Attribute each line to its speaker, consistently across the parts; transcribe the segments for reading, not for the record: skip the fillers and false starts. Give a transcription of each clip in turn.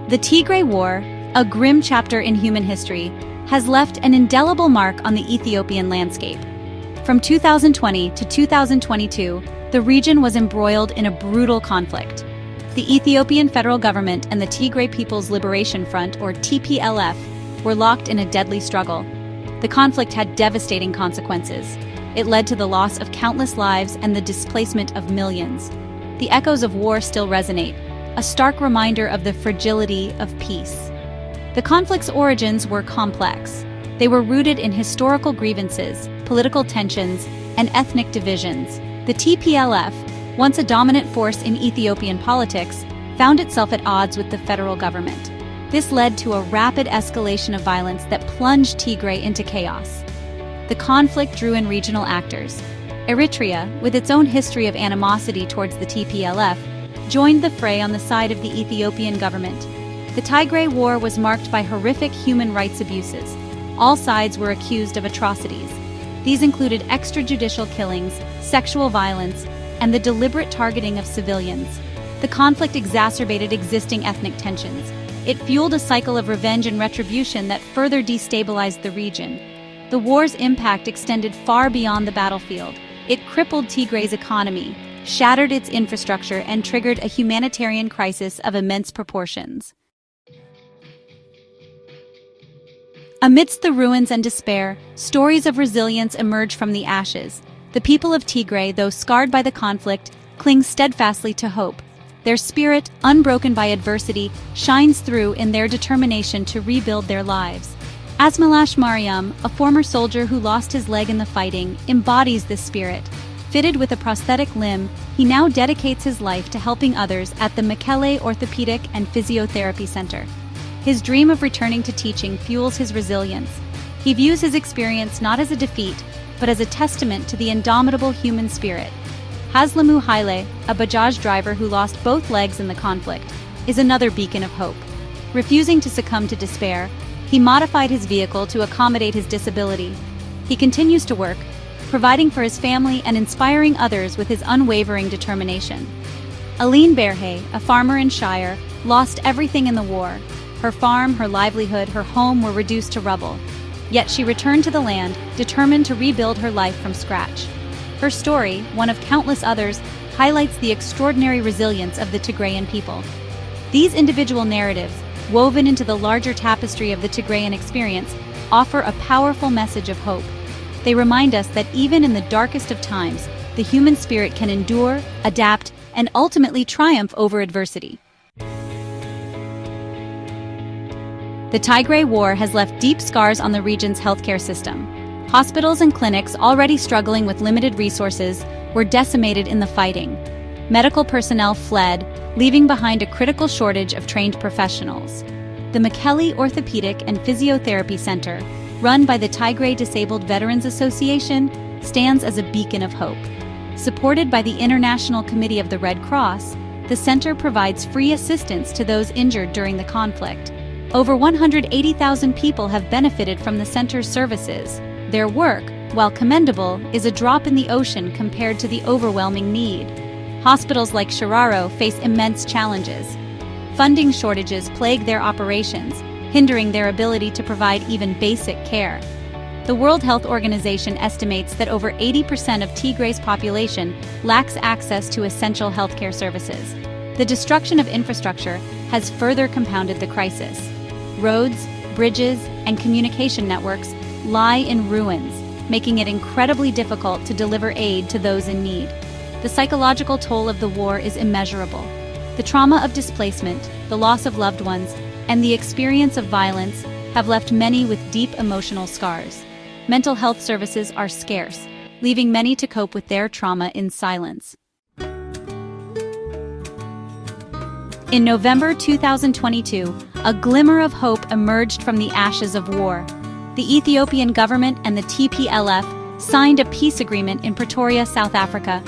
Speaker 1: The Tigray War, a grim chapter in human history, has left an indelible mark on the Ethiopian landscape. From 2020 to 2022, the region was embroiled in a brutal conflict. The Ethiopian federal government and the Tigray People's Liberation Front, or TPLF, were locked in a deadly struggle. The conflict had devastating consequences. It led to the loss of countless lives and the displacement of millions. The echoes of war still resonate, a stark reminder of the fragility of peace. The conflict's origins were complex. They were rooted in historical grievances, political tensions, and ethnic divisions. The TPLF, once a dominant force in Ethiopian politics, found itself at odds with the federal government. This led to a rapid escalation of violence that plunged Tigray into chaos. The conflict drew in regional actors. Eritrea, with its own history of animosity towards the TPLF, joined the fray on the side of the Ethiopian government. The Tigray War was marked by horrific human rights abuses. All sides were accused of atrocities. These included extrajudicial killings, sexual violence, and the deliberate targeting of civilians. The conflict exacerbated existing ethnic tensions. It fueled a cycle of revenge and retribution that further destabilized the region. The war's impact extended far beyond the battlefield. It crippled Tigray's economy, shattered its infrastructure, and triggered a humanitarian crisis of immense proportions. Amidst the ruins and despair, stories of resilience emerge from the ashes. The people of Tigray, though scarred by the conflict, cling steadfastly to hope. Their spirit, unbroken by adversity, shines through in their determination to rebuild their lives. Asmalash Mariam, a former soldier who lost his leg in the fighting, embodies this spirit. Fitted with a prosthetic limb, he now dedicates his life to helping others at the Mekelle Orthopedic and Physiotherapy Center. His dream of returning to teaching fuels his resilience. He views his experience not as a defeat, but as a testament to the indomitable human spirit. Haslamu Haile, a Bajaj driver who lost both legs in the conflict, is another beacon of hope. Refusing to succumb to despair, he modified his vehicle to accommodate his disability. He continues to work, providing for his family and inspiring others with his unwavering determination. Aline Berhe, a farmer in Shire, lost everything in the war. Her farm, her livelihood, her home were reduced to rubble. Yet she returned to the land, determined to rebuild her life from scratch. Her story, one of countless others, highlights the extraordinary resilience of the Tigrayan people. These individual narratives, woven into the larger tapestry of the Tigrayan experience, offer a powerful message of hope. They remind us that even in the darkest of times, the human spirit can endure, adapt, and ultimately triumph over adversity. The Tigray War has left deep scars on the region's healthcare system. Hospitals and clinics, already struggling with limited resources, were decimated in the fighting. Medical personnel fled, leaving behind a critical shortage of trained professionals. The Mekelle Orthopedic and Physiotherapy Center, run by the Tigray Disabled Veterans Association, stands as a beacon of hope. Supported by the International Committee of the Red Cross, the center provides free assistance to those injured during the conflict. Over 180,000 people have benefited from the center's services. Their work, while commendable, is a drop in the ocean compared to the overwhelming need. Hospitals like Shiraro face immense challenges. Funding shortages plague their operations, hindering their ability to provide even basic care. The World Health Organization estimates that over 80% of Tigray's population lacks access to essential healthcare services. The destruction of infrastructure has further compounded the crisis. Roads, bridges, and communication networks lie in ruins, making it incredibly difficult to deliver aid to those in need. The psychological toll of the war is immeasurable. The trauma of displacement, the loss of loved ones, and the experience of violence have left many with deep emotional scars. Mental health services are scarce, leaving many to cope with their trauma in silence. In November 2022, a glimmer of hope emerged from the ashes of war. The Ethiopian government and the TPLF signed a peace agreement in Pretoria, South Africa.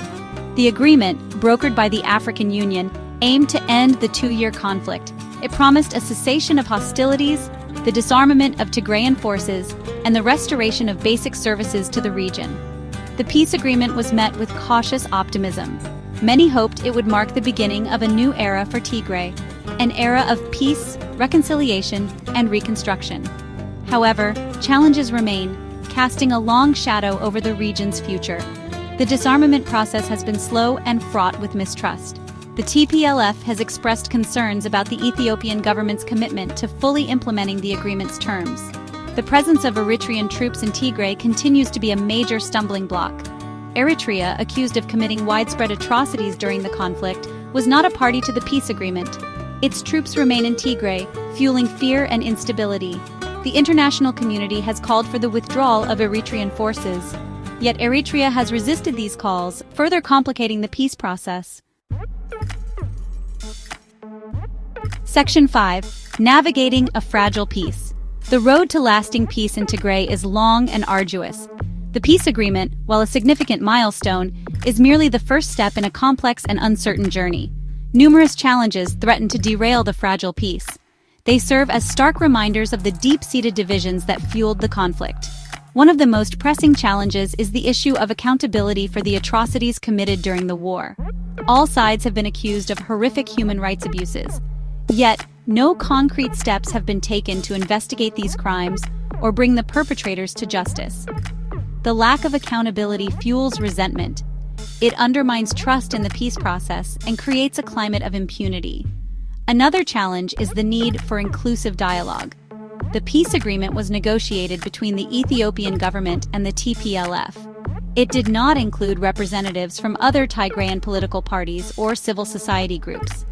Speaker 1: The agreement, brokered by the African Union, aimed to end the two-year conflict. It promised a cessation of hostilities, the disarmament of Tigrayan forces, and the restoration of basic services to the region. The peace agreement was met with cautious optimism. Many hoped it would mark the beginning of a new era for Tigray. an era of peace, reconciliation, and reconstruction. However, challenges remain, casting a long shadow over the region's future. The disarmament process has been slow and fraught with mistrust. The TPLF has expressed concerns about the Ethiopian government's commitment to fully implementing the agreement's terms. The presence of Eritrean troops in Tigray continues to be a major stumbling block. Eritrea, accused of committing widespread atrocities during the conflict, was not a party to the peace agreement. Its troops remain in Tigray, fueling fear and instability. The international community has called for the withdrawal of Eritrean forces. Yet Eritrea has resisted these calls, further complicating the peace process. Section 5. Navigating a fragile peace. The road to lasting peace in Tigray is long and arduous. The peace agreement, while a significant milestone, is merely the first step in a complex and uncertain journey. Numerous challenges threaten to derail the fragile peace. They serve as stark reminders of the deep-seated divisions that fueled the conflict. One of the most pressing challenges is the issue of accountability for the atrocities committed during the war. All sides have been accused of horrific human rights abuses. Yet, no concrete steps have been taken to investigate these crimes or bring the perpetrators to justice. The lack of accountability fuels resentment. It undermines trust in the peace process and creates a climate of impunity. Another challenge is the need for inclusive dialogue. The peace agreement was negotiated between the Ethiopian government and the TPLF. It did not include representatives from other Tigrayan political parties or civil society groups.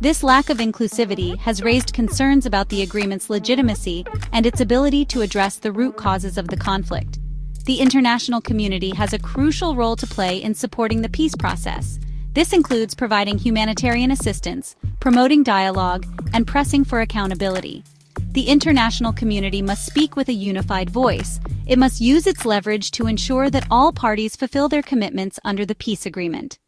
Speaker 1: This lack of inclusivity has raised concerns about the agreement's legitimacy and its ability to address the root causes of the conflict. The international community has a crucial role to play in supporting the peace process. This includes providing humanitarian assistance, promoting dialogue, and pressing for accountability. The international community must speak with a unified voice. It must use its leverage to ensure that all parties fulfill their commitments under the peace agreement.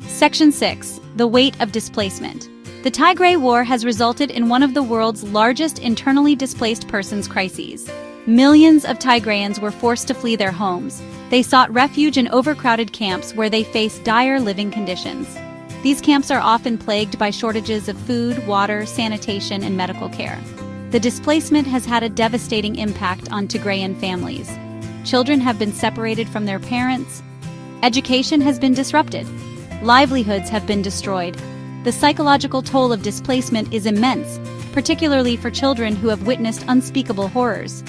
Speaker 1: Section 6. The weight of displacement. The Tigray War has resulted in one of the world's largest internally displaced persons crises. Millions of Tigrayans were forced to flee their homes. They sought refuge in overcrowded camps where they faced dire living conditions. These camps are often plagued by shortages of food, water, sanitation, and medical care. The displacement has had a devastating impact on Tigrayan families. Children have been separated from their parents. Education has been disrupted. Livelihoods have been destroyed. The psychological toll of displacement is immense, particularly for children who have witnessed unspeakable horrors.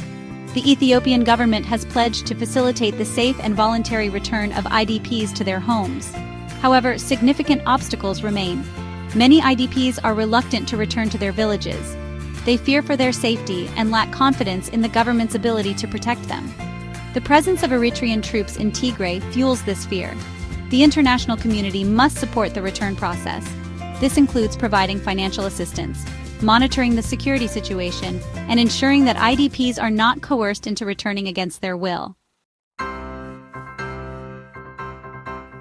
Speaker 1: The Ethiopian government has pledged to facilitate the safe and voluntary return of IDPs to their homes. However, significant obstacles remain. Many IDPs are reluctant to return to their villages. They fear for their safety and lack confidence in the government's ability to protect them. The presence of Eritrean troops in Tigray fuels this fear. The international community must support the return process. This includes providing financial assistance, monitoring the security situation, and ensuring that IDPs are not coerced into returning against their will.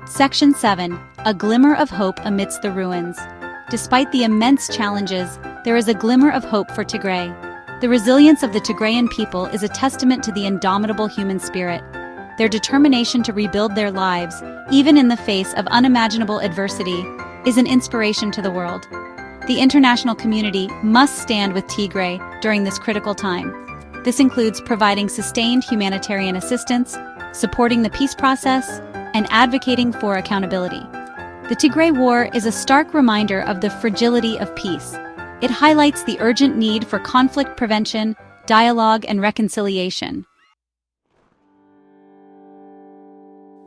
Speaker 1: Section 7. A glimmer of hope amidst the ruins. Despite the immense challenges, there is a glimmer of hope for Tigray. The resilience of the Tigrayan people is a testament to the indomitable human spirit. Their determination to rebuild their lives, even in the face of unimaginable adversity, is an inspiration to the world. The international community must stand with Tigray during this critical time. This includes providing sustained humanitarian assistance, supporting the peace process, and advocating for accountability. The Tigray War is a stark reminder of the fragility of peace. It highlights the urgent need for conflict prevention, dialogue, and reconciliation.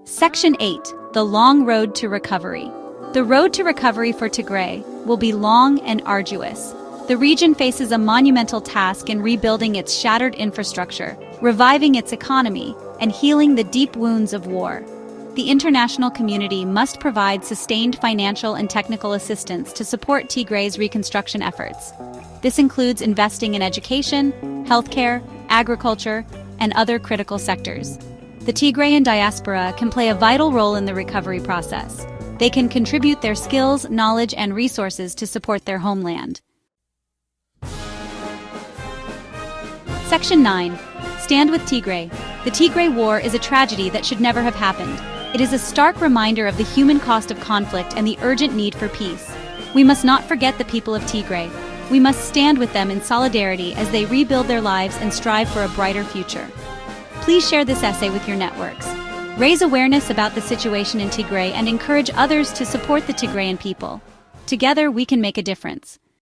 Speaker 1: Section 8. The long road to recovery. The road to recovery for Tigray will be long and arduous. The region faces a monumental task in rebuilding its shattered infrastructure, reviving its economy, and healing the deep wounds of war. The international community must provide sustained financial and technical assistance to support Tigray's reconstruction efforts. This includes investing in education, healthcare, agriculture, and other critical sectors. The Tigrayan diaspora can play a vital role in the recovery process. They can contribute their skills, knowledge, and resources to support their homeland. Section 9. Stand with Tigray. The Tigray War is a tragedy that should never have happened. It is a stark reminder of the human cost of conflict and the urgent need for peace. We must not forget the people of Tigray. We must stand with them in solidarity as they rebuild their lives and strive for a brighter future. Please share this essay with your networks. Raise awareness about the situation in Tigray and encourage others to support the Tigrayan people. Together, we can make a difference.